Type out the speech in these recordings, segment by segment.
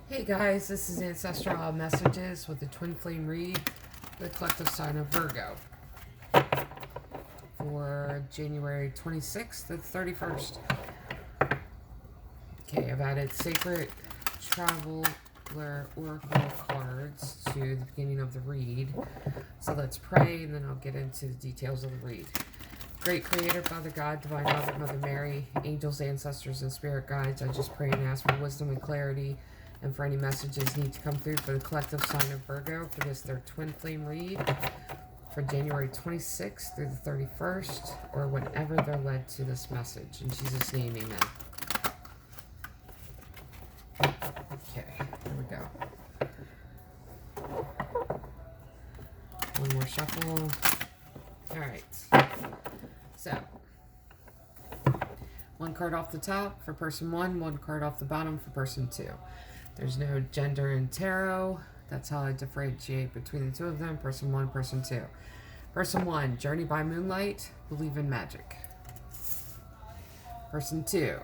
Hey guys, this is Ancestral Messages with the Twin Flame Read, the collective sign of Virgo, for January 26th to the 31st. Okay, I've added Sacred Traveler Oracle cards to the beginning of the read. So let's pray and then I'll get into the details of the read. Great Creator, Father God, Divine Mother, Mother Mary, angels, ancestors, and spirit guides, I just pray and ask for wisdom and clarity, and for any messages need to come through for the collective sign of Virgo for this their Twin Flame read for January 26th through the 31st, or whenever they're led to this message. In Jesus' name, amen. Okay, here we go. One more shuffle. Alright. So, one card off the top for person one, one card off the bottom for person two. There's no gender in tarot. That's how I differentiate between the two of them. Person one, person two. Person one, journey by moonlight, believe in magic. Person two,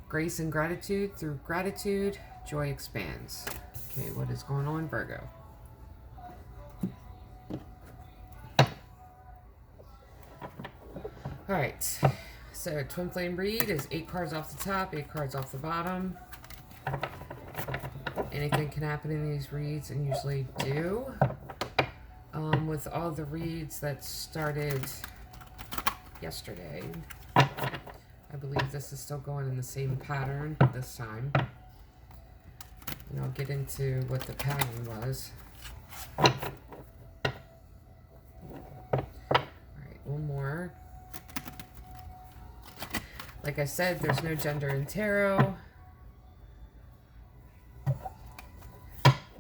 grace and gratitude. Through gratitude, joy expands. Okay, what is going on, Virgo? Alright, so Twin Flame read is 8 cards off the top, 8 cards off the bottom. Anything can happen in these reads, and usually do. With all the reads that started yesterday, I believe this is still going in the same pattern this time. And I'll get into what the pattern was. Alright, one more. Like I said, there's no gender in tarot.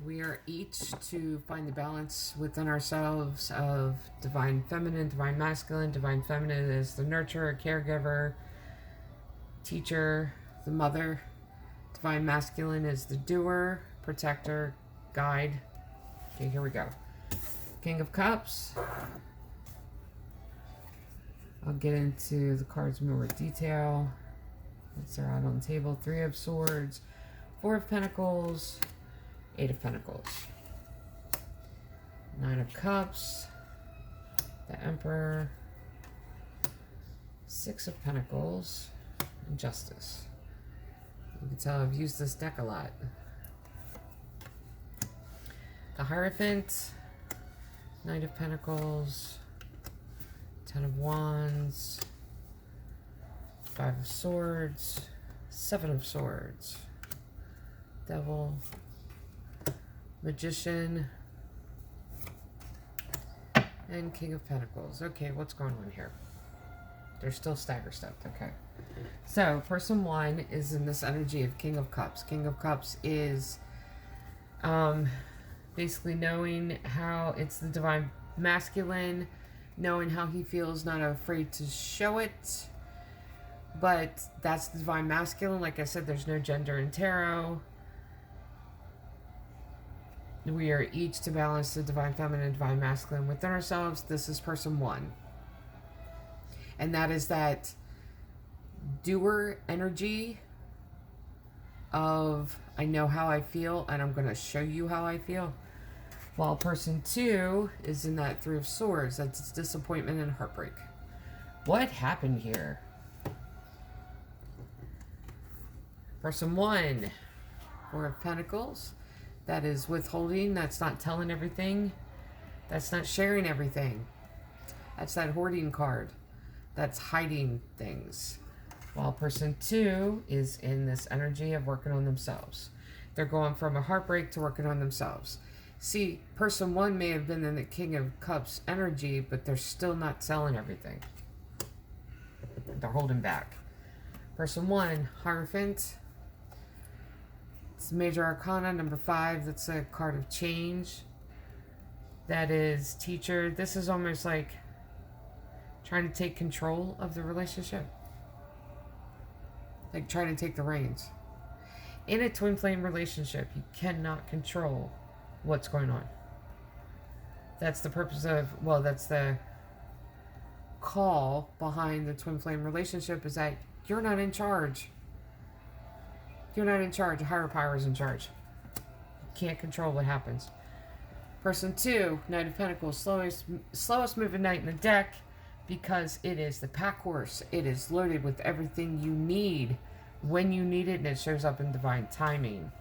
We are each to find the balance within ourselves of divine feminine, divine masculine. Divine feminine is the nurturer, caregiver, teacher, the mother. Divine masculine is the doer, protector, guide. Okay, here we go. King of Cups. I'll get into the cards in more detail. They're out on the table. 3 of Swords, 4 of Pentacles, 8 of Pentacles. 9 of Cups, the Emperor, 6 of Pentacles, and Justice. You can tell I've used this deck a lot. The Hierophant, Knight of Pentacles, 10 of Wands, 5 of Swords, 7 of Swords, Devil, Magician, and King of Pentacles. Okay, what's going on here? They're still stagger stepped, okay. So, person one is in this energy of King of Cups. King of Cups is basically knowing how it's the divine masculine, knowing how he feels, not afraid to show it. But that's the divine masculine. Like I said, there's no gender in tarot. We are each to balance the divine feminine and divine masculine within ourselves. This is person one. And that is that doer energy of, I know how I feel and I'm going to show you how I feel. While person two is in that 3 of Swords. That's disappointment and heartbreak. What happened here? Person one, 4 of Pentacles. That is withholding. That's not telling everything. That's not sharing everything. That's that hoarding card. That's hiding things. While person two is in this energy of working on themselves. They're going from a heartbreak to working on themselves. See, person one may have been in the King of Cups energy, but they're still not selling everything. They're holding back. Person one, Hierophant. It's Major Arcana, number 5. That's a card of change. That is teacher. This is almost like trying to take control of the relationship. Like trying to take the reins. In a twin flame relationship, you cannot control what's going on. That's the purpose of, well, that's the call behind the twin flame relationship, is that you're not in charge. You're not in charge. A higher power is in charge. You can't control what happens. Person 2, Knight of Pentacles, slowest moving knight in the deck, because it is the pack horse. It is loaded with everything you need when you need it, and it shows up in divine timing.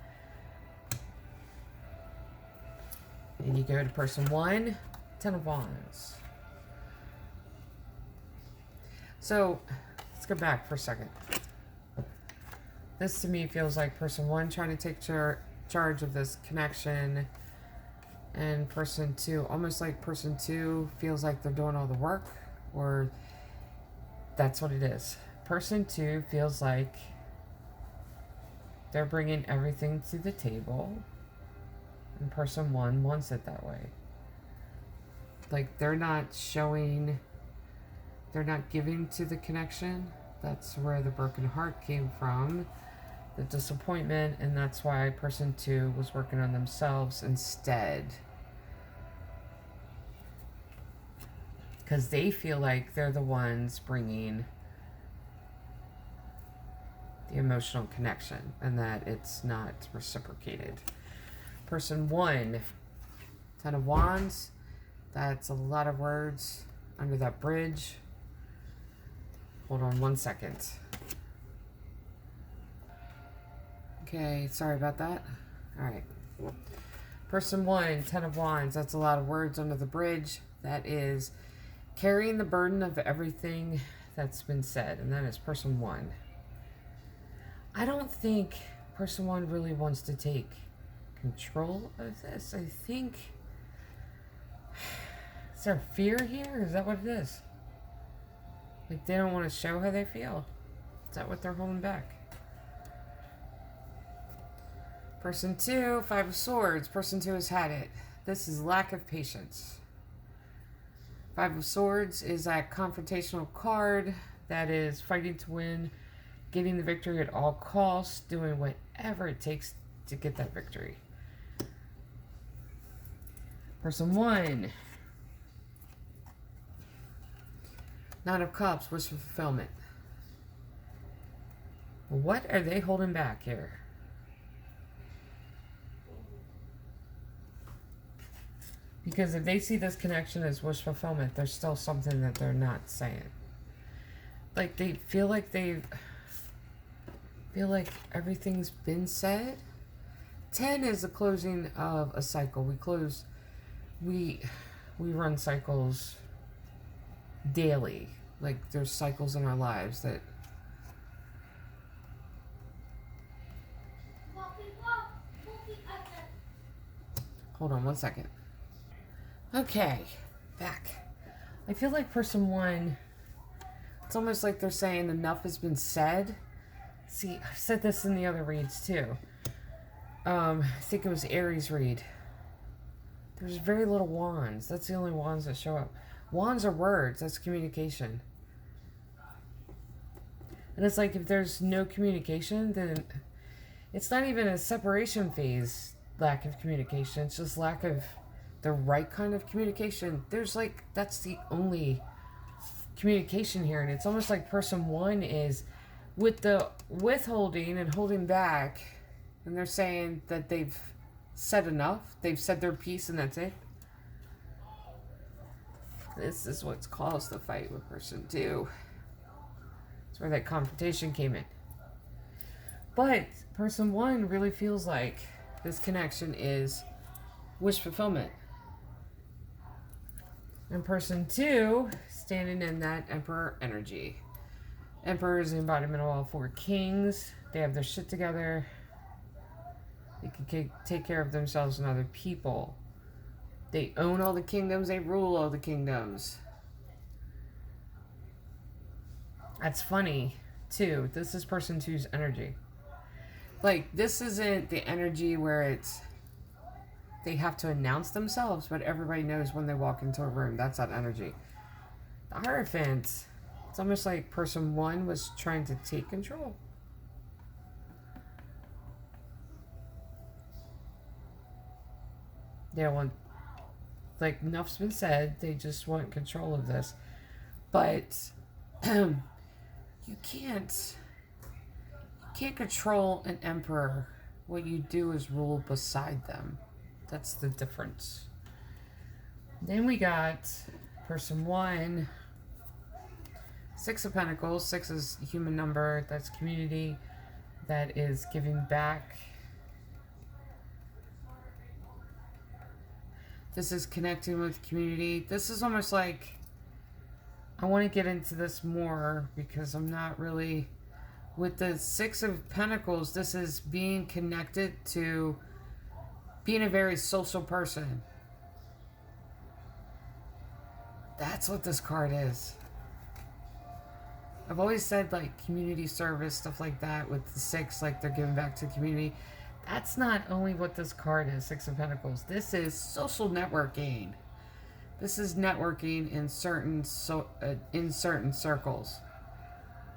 And you go to person 1, Ten of Wands. So, let's go back for a second. This to me feels like person 1 trying to take charge of this connection, and person 2, almost like person 2 feels like they're doing all the work, or that's what it is. Person 2 feels like they're bringing everything to the table, and person 1 wants it that way. Like they're not showing, they're not giving to the connection. That's where the broken heart came from, the disappointment, and that's why person 2 was working on themselves instead. Because they feel like they're the ones bringing the emotional connection and that it's not reciprocated. Person 1, Ten of Wands. That's a lot of words under that bridge. Hold on one second. Okay, sorry about that. All right. Person 1, Ten of Wands. That's a lot of words under the bridge. That is carrying the burden of everything that's been said, and that is person 1. I don't think person 1 really wants to take control of this. I think, is there fear here? Is that what it is? Like they don't want to show how they feel. Is that what they're holding back? Person 2, Five of Swords. Person 2 has had it. This is lack of patience. Five of Swords is that confrontational card that is fighting to win, getting the victory at all costs, doing whatever it takes to get that victory. Person 1, Nine of Cups, wish for fulfillment. What are they holding back here? Because if they see this connection as wish fulfillment, there's still something that they're not saying. Like they feel like everything's been said. 10 is the closing of a cycle. We run cycles daily. Like there's cycles in our lives that hold on one second. Okay, back. I feel like person 1, it's almost like they're saying enough has been said. See, I've said this in the other reads too. I think it was Aries read. There's very little wands. That's the only wands that show up. Wands are words. That's communication. And it's like if there's no communication, then it's not even a separation phase lack of communication. It's just lack of the right kind of communication. There's like, that's the only communication here. And it's almost like person 1 is with the withholding and holding back, and they're saying that they've said enough. They've said their piece and that's it. This is what's caused the fight with person 2. That's where that confrontation came in. But person 1 really feels like this connection is wish fulfillment. And person 2, standing in that Emperor energy. Emperor is the embodiment of all 4 kings. They have their shit together. They can take care of themselves and other people. They own all the kingdoms. They rule all the kingdoms. That's funny, too. This is person 2's energy. Like, this isn't the energy where it's they have to announce themselves, but everybody knows when they walk into a room. That's that energy. The Hierophant, it's almost like person 1 was trying to take control. They want, like, enough's been said. They just want control of this. But you can't can't control an emperor. What you do is rule beside them. That's the difference. Then we got person 1, 6 of Pentacles. 6 is human number. That's community. That is giving back. This is connecting with community. This is almost like, I want to get into this more because I'm not really, with the 6 of Pentacles, this is being connected to being a very social person. That's what this card is. I've always said like community service, stuff like that with the 6, like they're giving back to the community. That's not only what this card is, 6 of Pentacles. This is social networking. This is networking in certain circles.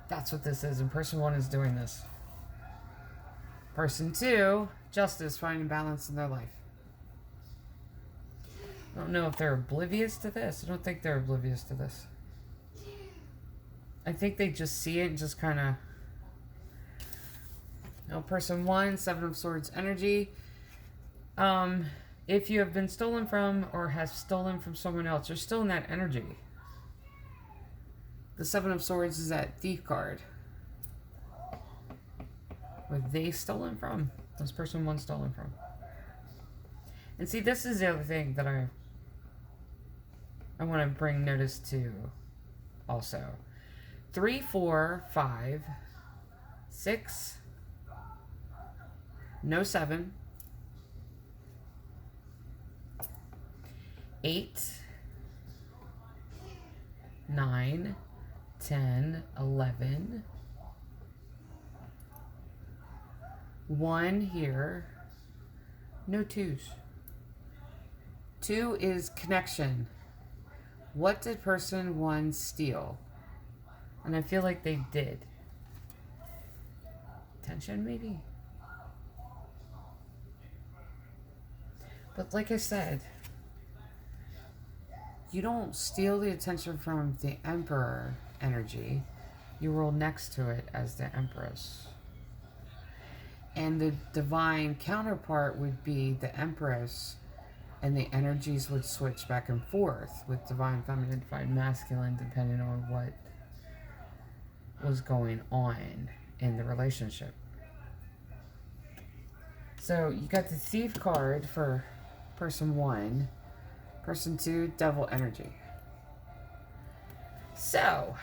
That's what this is, and person 1 is doing this. Person 2, justice, finding balance in their life. I don't know if they're oblivious to this. I don't think they're oblivious to this. I think they just see it and just kind of... Now, person 1, 7 of Swords energy. If you have been stolen from or have stolen from someone else, you're still in that energy. The 7 of Swords is that thief card. Were they stolen from? Was person 1 stolen from? And see, this is the other thing that I want to bring notice to also. 3, 4, 5, 6, no 7, 8, 9, 10, 11, 1 here, no 2s. 2 is connection. What did person 1 steal? And I feel like they did. Attention, maybe? But like I said, you don't steal the attention from the Emperor energy. You roll next to it as the Empress. And the divine counterpart would be the Empress, and the energies would switch back and forth with divine feminine, divine masculine, depending on what was going on in the relationship. So you got the Thief card for person 1, person 2, Devil energy. So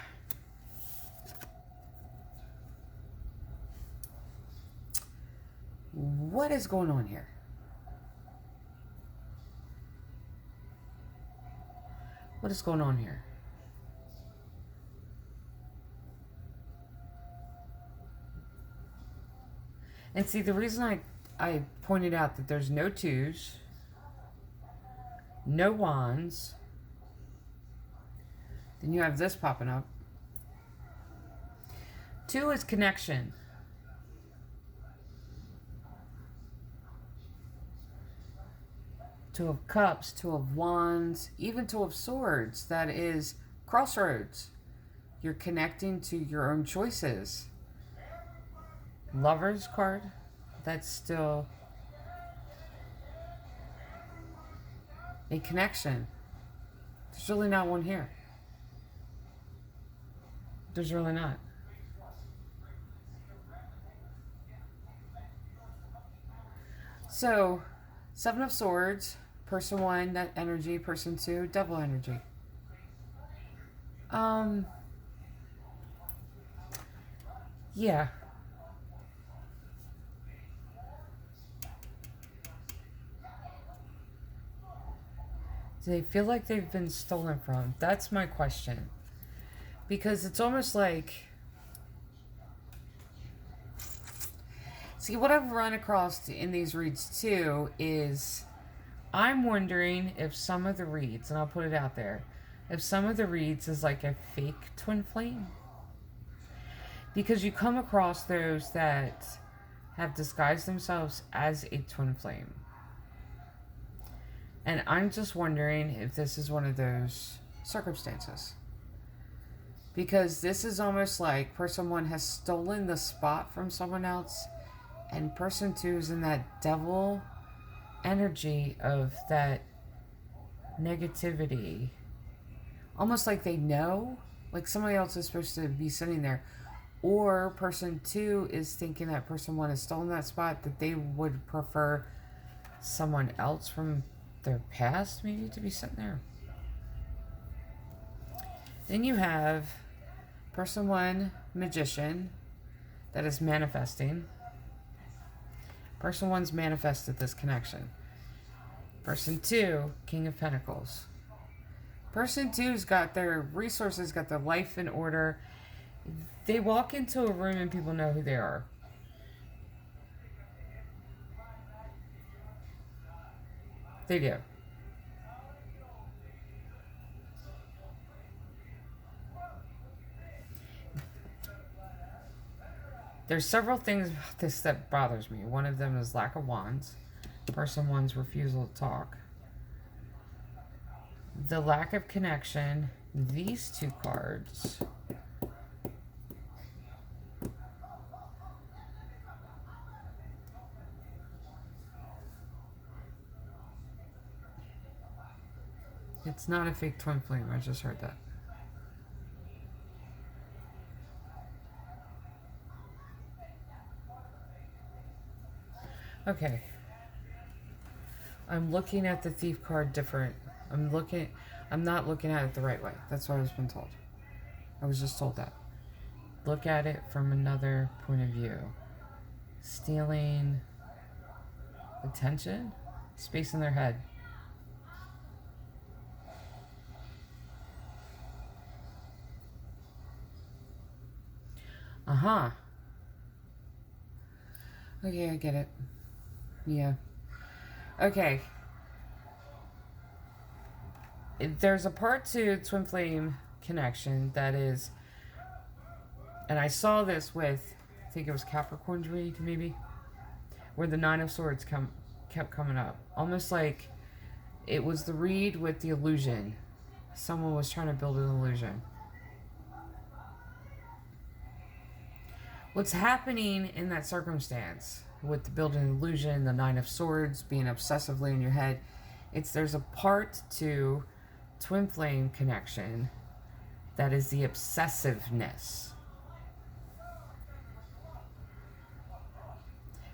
what is going on here? What is going on here? And see, the reason I pointed out that there's no 2s, no wands, then you have this popping up. 2 is connection. Two of Cups, 2 of Wands, even 2 of Swords. That is crossroads. You're connecting to your own choices. Lovers card, that's still a connection. There's really not one here. There's really not. So, 7 of Swords, person 1, that energy, person 2, Devil energy. Yeah. Do they feel like they've been stolen from? That's my question. Because it's almost like... See, what I've run across in these reads too is I'm wondering if some of the reads, and I'll put it out there, if some of the reads is like a fake twin flame. Because you come across those that have disguised themselves as a twin flame. And I'm just wondering if this is one of those circumstances. Because this is almost like person one has stolen the spot from someone else, and person two is in that devil energy of that negativity. Almost like they know, like somebody else is supposed to be sitting there. Or person two is thinking that person one has stolen that spot, that they would prefer someone else from their past maybe to be sitting there. Then you have person one, magician, that is manifesting. Person one's manifested this connection. Person two, king of pentacles. Person two's got their resources, got their life in order. They walk into a room and people know who they are. They do. There's several things about this that bothers me. One of them is lack of wands. Person one's refusal to talk. The lack of connection. These two cards. It's not a fake twin flame. I just heard that. Okay. I'm looking at the thief card different. I'm not looking at it the right way. That's what I was been told. I was just told that. Look at it from another point of view. Stealing attention? Space in their head. Uh-huh. Okay, I get it. Yeah. Okay. There's a part to twin flame connection that is, and I saw this with, I think it was Capricorn's read, maybe, where the Nine of Swords kept coming up. Almost like it was the read with the illusion. Someone was trying to build an illusion. What's happening in that circumstance with the building illusion, the Nine of Swords being obsessively in your head, there's a part to twin flame connection that is the obsessiveness.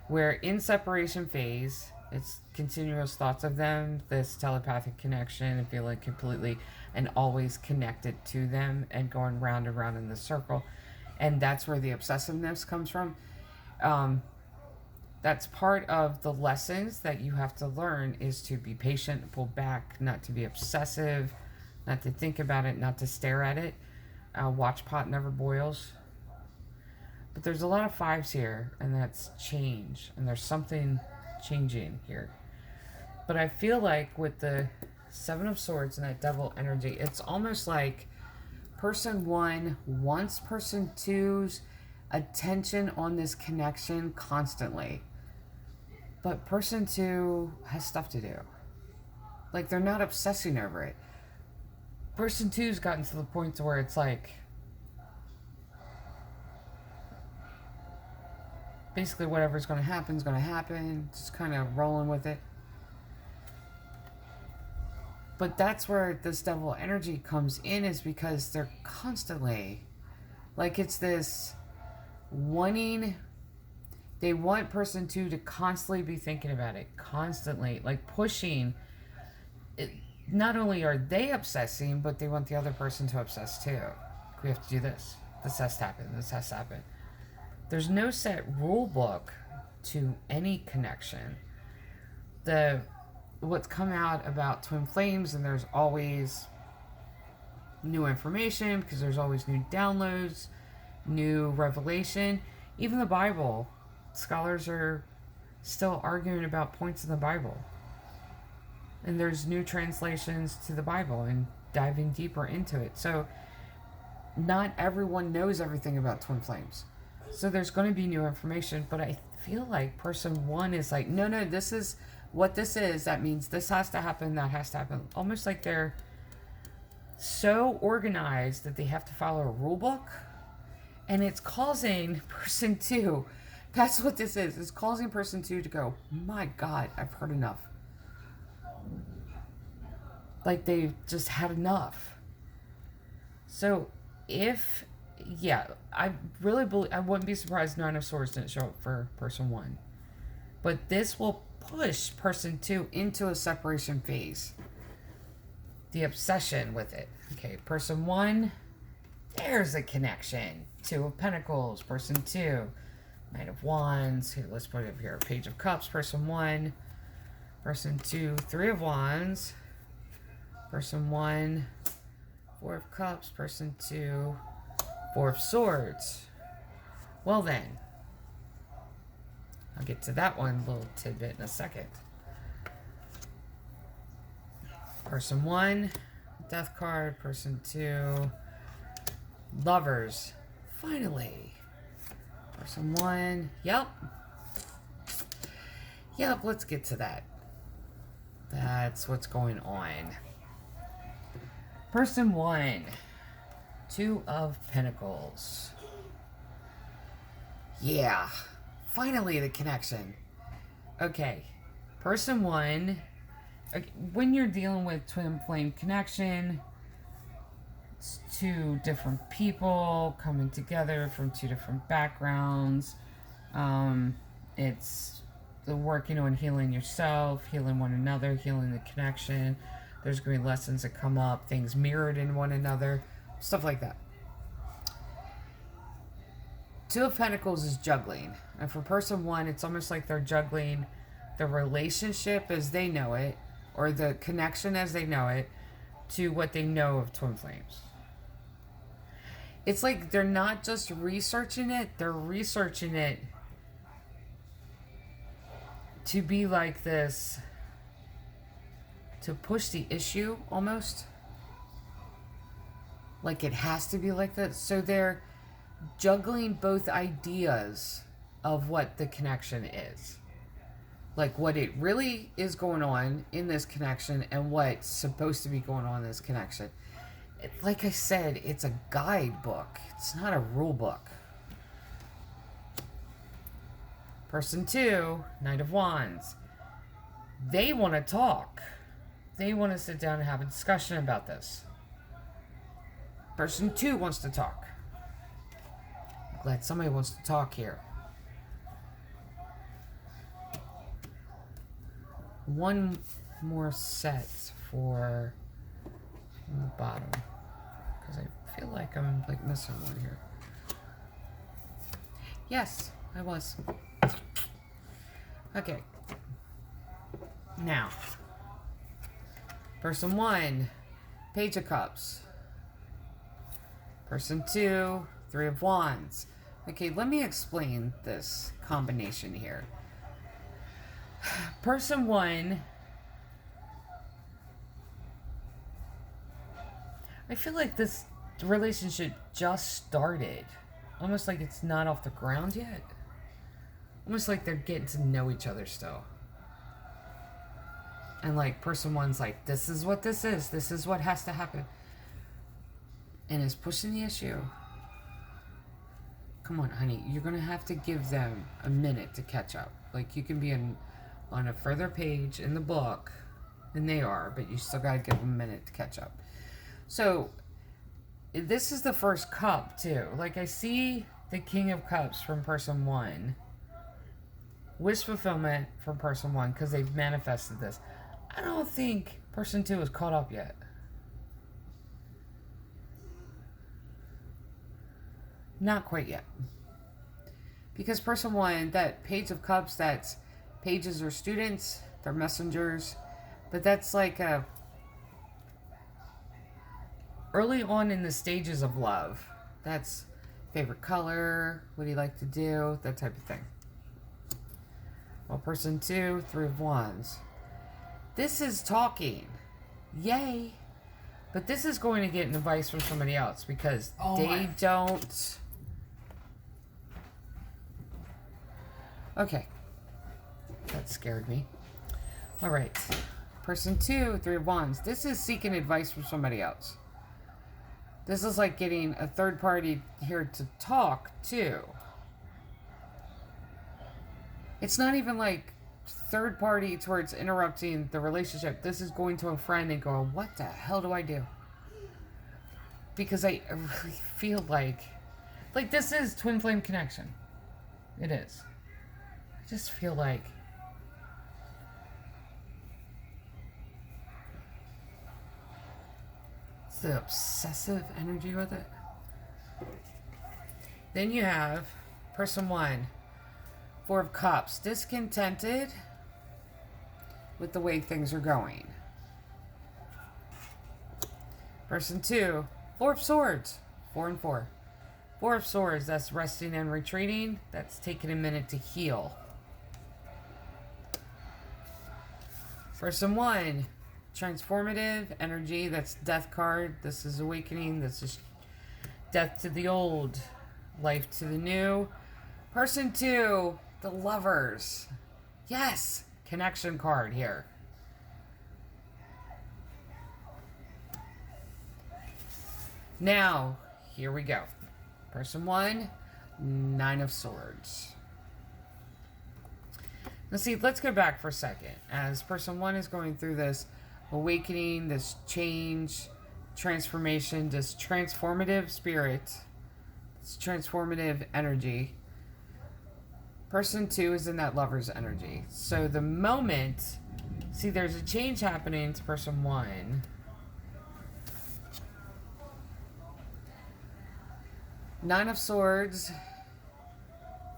Where in separation phase, it's continuous thoughts of them, this telepathic connection, and feeling completely and always connected to them and going round and round in the circle. And that's where the obsessiveness comes from. That's part of the lessons that you have to learn, is to be patient, pull back, not to be obsessive, not to think about it, not to stare at it. Watch pot never boils. But there's a lot of fives here, and that's change. And there's something changing here. But I feel like with the Seven of Swords and that devil energy, it's almost like person one wants person two's attention on this connection constantly. But person two has stuff to do. Like, they're not obsessing over it. Person two's gotten to the point to where it's like, basically whatever's going to happen is going to happen. Just kind of rolling with it. But that's where this devil energy comes in, is because they're constantly, like, it's this wanting, they want person two to constantly be thinking about it, constantly, like pushing it. Not only are they obsessing, but they want the other person to obsess too. We have to do this. This has to happen. This has to happen. There's no set rule book to any connection. What's come out about twin flames, and there's always new information because there's always new downloads, new revelation. Even the Bible, scholars are still arguing about points in the Bible. And there's new translations to the Bible and diving deeper into it. So not everyone knows everything about twin flames. So there's going to be new information, but I feel like person one is like, no, this is what this is. That means this has to happen, that has to happen. Almost like they're so organized that they have to follow a rule book, and it's causing person two, that's what this is, it's causing person two to go, my God, I've heard enough. Like they've just had enough. So if, yeah, I really believe, I wouldn't be surprised Nine of Swords didn't show up for person one. But this will push person two into a separation phase. The obsession with it. Okay, person one, there's a connection. Two of Pentacles, person two. Knight of Wands, here, let's put it here. Page of Cups, person one. Person two, Three of Wands. Person one, Four of Cups, person two, Four of Swords. Well then, I'll get to that one little tidbit in a second. Person one, Death card. Person two, Lovers. Finally. Person one, yep. Yep, let's get to that. That's what's going on. Person one, Two of Pentacles. Yeah, finally the connection. Okay, person one, when you're dealing with twin flame connection, it's two different people coming together from two different backgrounds. It's the working on healing yourself, healing one another, healing the connection. There's going to be lessons that come up, things mirrored in one another, stuff like that. Two of Pentacles is juggling. And for person one, it's almost like they're juggling the relationship as they know it, or the connection as they know it, to what they know of twin flames. It's like they're not just researching it, they're researching it to be like this, to push the issue almost. Like it has to be like that. So they're juggling both ideas of what the connection is. Like what it really is going on in this connection and what's supposed to be going on in this connection. Like I said, it's a guidebook. It's not a rule book. Person two, Knight of Wands. They want to talk. They want to sit down and have a discussion about this. Person two wants to talk. I'm glad somebody wants to talk here. One more set for the bottom, because I feel like I'm like missing one here. Yes, I was. Okay. Now, person one, Page of Cups. Person two, Three of Wands. Okay, let me explain this combination here. Person one, I feel like this relationship just started. Almost like it's not off the ground yet. Almost like they're getting to know each other still. And like person one's like, this is what this is. This is what has to happen. And is pushing the issue. Come on, honey. You're going to have to give them a minute to catch up. Like you can be on a further page in the book than they are, but you still got to give them a minute to catch up. So this is the first cup too. Like I see the King of Cups from person one. Wish fulfillment from person one because they've manifested this. I don't think person two is caught up yet. Not quite yet. Because person one, that Page of Cups, that's pages are students, they're messengers, but that's like a early on in the stages of love. That's favorite color, what do you like to do, that type of thing. Well, person two, Three of Wands. This is talking. Yay. But this is going to get an advice from somebody else because they don't. Okay. That scared me. All right. Person two, Three of Wands. This is seeking advice from somebody else. This is like getting a third party here to talk too. It's not even like third party towards interrupting the relationship. This is going to a friend and going, what the hell do I do? Because I really feel like this is twin flame connection. It is. I just feel like it's the obsessive energy with it. Then you have person 1, 4 of Cups, discontented with the way things are going. Person 2, 4 of Swords, 4 and 4. 4 of Swords, that's resting and retreating. That's taking a minute to heal. Person 1, transformative energy. That's Death card. This is awakening. This is death to the old, life to the new. Person 2, the Lovers. Yes, connection card here. Now, here we go. Person 1, 9 of Swords. Let's go back for a second. As person 1 is going through this awakening, this change, transformation, this transformative spirit, this transformative energy. Person 2 is in that Lover's energy. So the moment, there's a change happening to person 1. 9 of Swords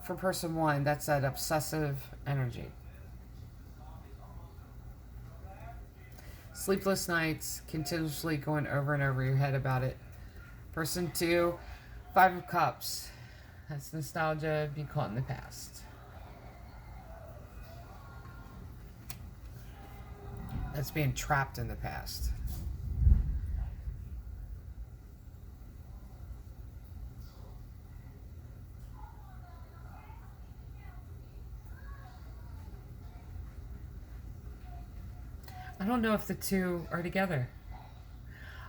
for person 1, that's that obsessive energy. Sleepless nights, continuously going over and over your head about it. Person 2, 5 of Cups. That's nostalgia, be caught in the past. That's being trapped in the past. I don't know if the two are together.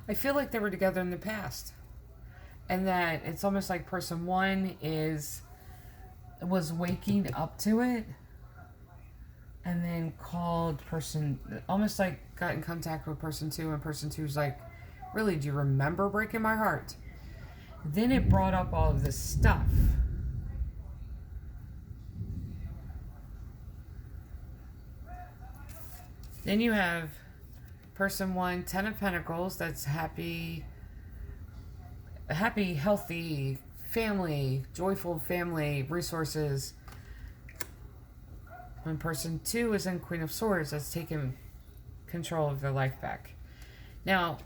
I feel like they were together in the past. And that it's almost like person 1 was waking up to it and then called almost like got in contact with person 2, and person 2 was like, really, do you remember breaking my heart? Then it brought up all of this stuff. Then you have person 1, 10 of Pentacles. That's happy, healthy family, joyful family, resources. When person 2 is in Queen of Swords, that's taking control of their life back. Now,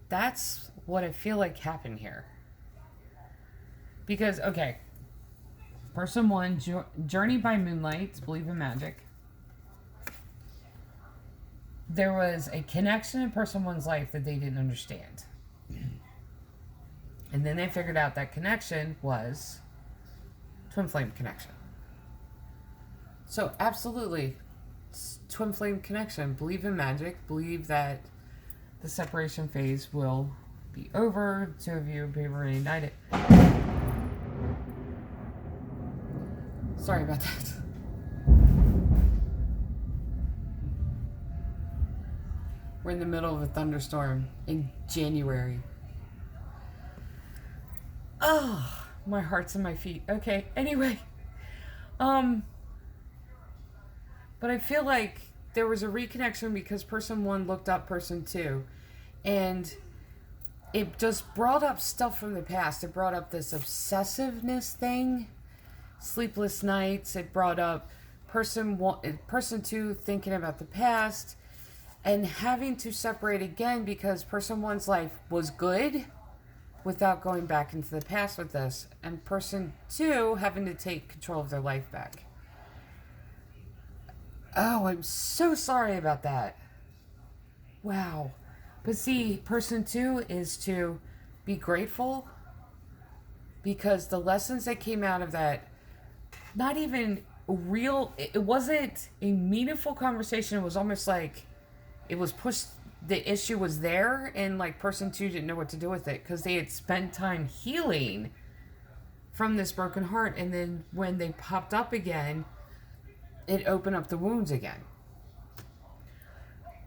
that's what I feel like happened here. Because, okay, person 1, journey by moonlight, believe in magic. There was a connection in person 1's life that they didn't understand. And then they figured out that connection was twin flame connection. So absolutely, twin flame connection. Believe in magic. Believe that the separation phase will be over. The two of you will be reunited. Sorry about that. We're in the middle of a thunderstorm in January. Oh, my heart's in my feet. Okay, anyway. But I feel like there was a reconnection because person 1 looked up person 2. And it just brought up stuff from the past. It brought up this obsessiveness thing. Sleepless nights. It brought up person 2 thinking about the past. And having to separate again because person 1's life was good without going back into the past with this. And person 2 having to take control of their life back. Oh, I'm so sorry about that. Wow. But see, person 2 is to be grateful because the lessons that came out of that, not even real, it wasn't a meaningful conversation. It was almost like it was pushed the issue was there, and like person 2 didn't know what to do with it because they had spent time healing from this broken heart, and then when they popped up again, it opened up the wounds again.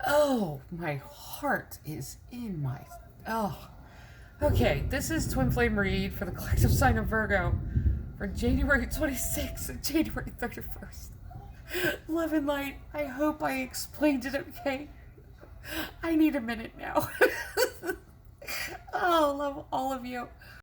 Oh, my heart is in my... Oh. Okay, this is Twin Flame Read for the collective sign of Virgo for January 26th and January 31st. Love and light. I hope I explained it okay. I need a minute now. Oh, love all of you.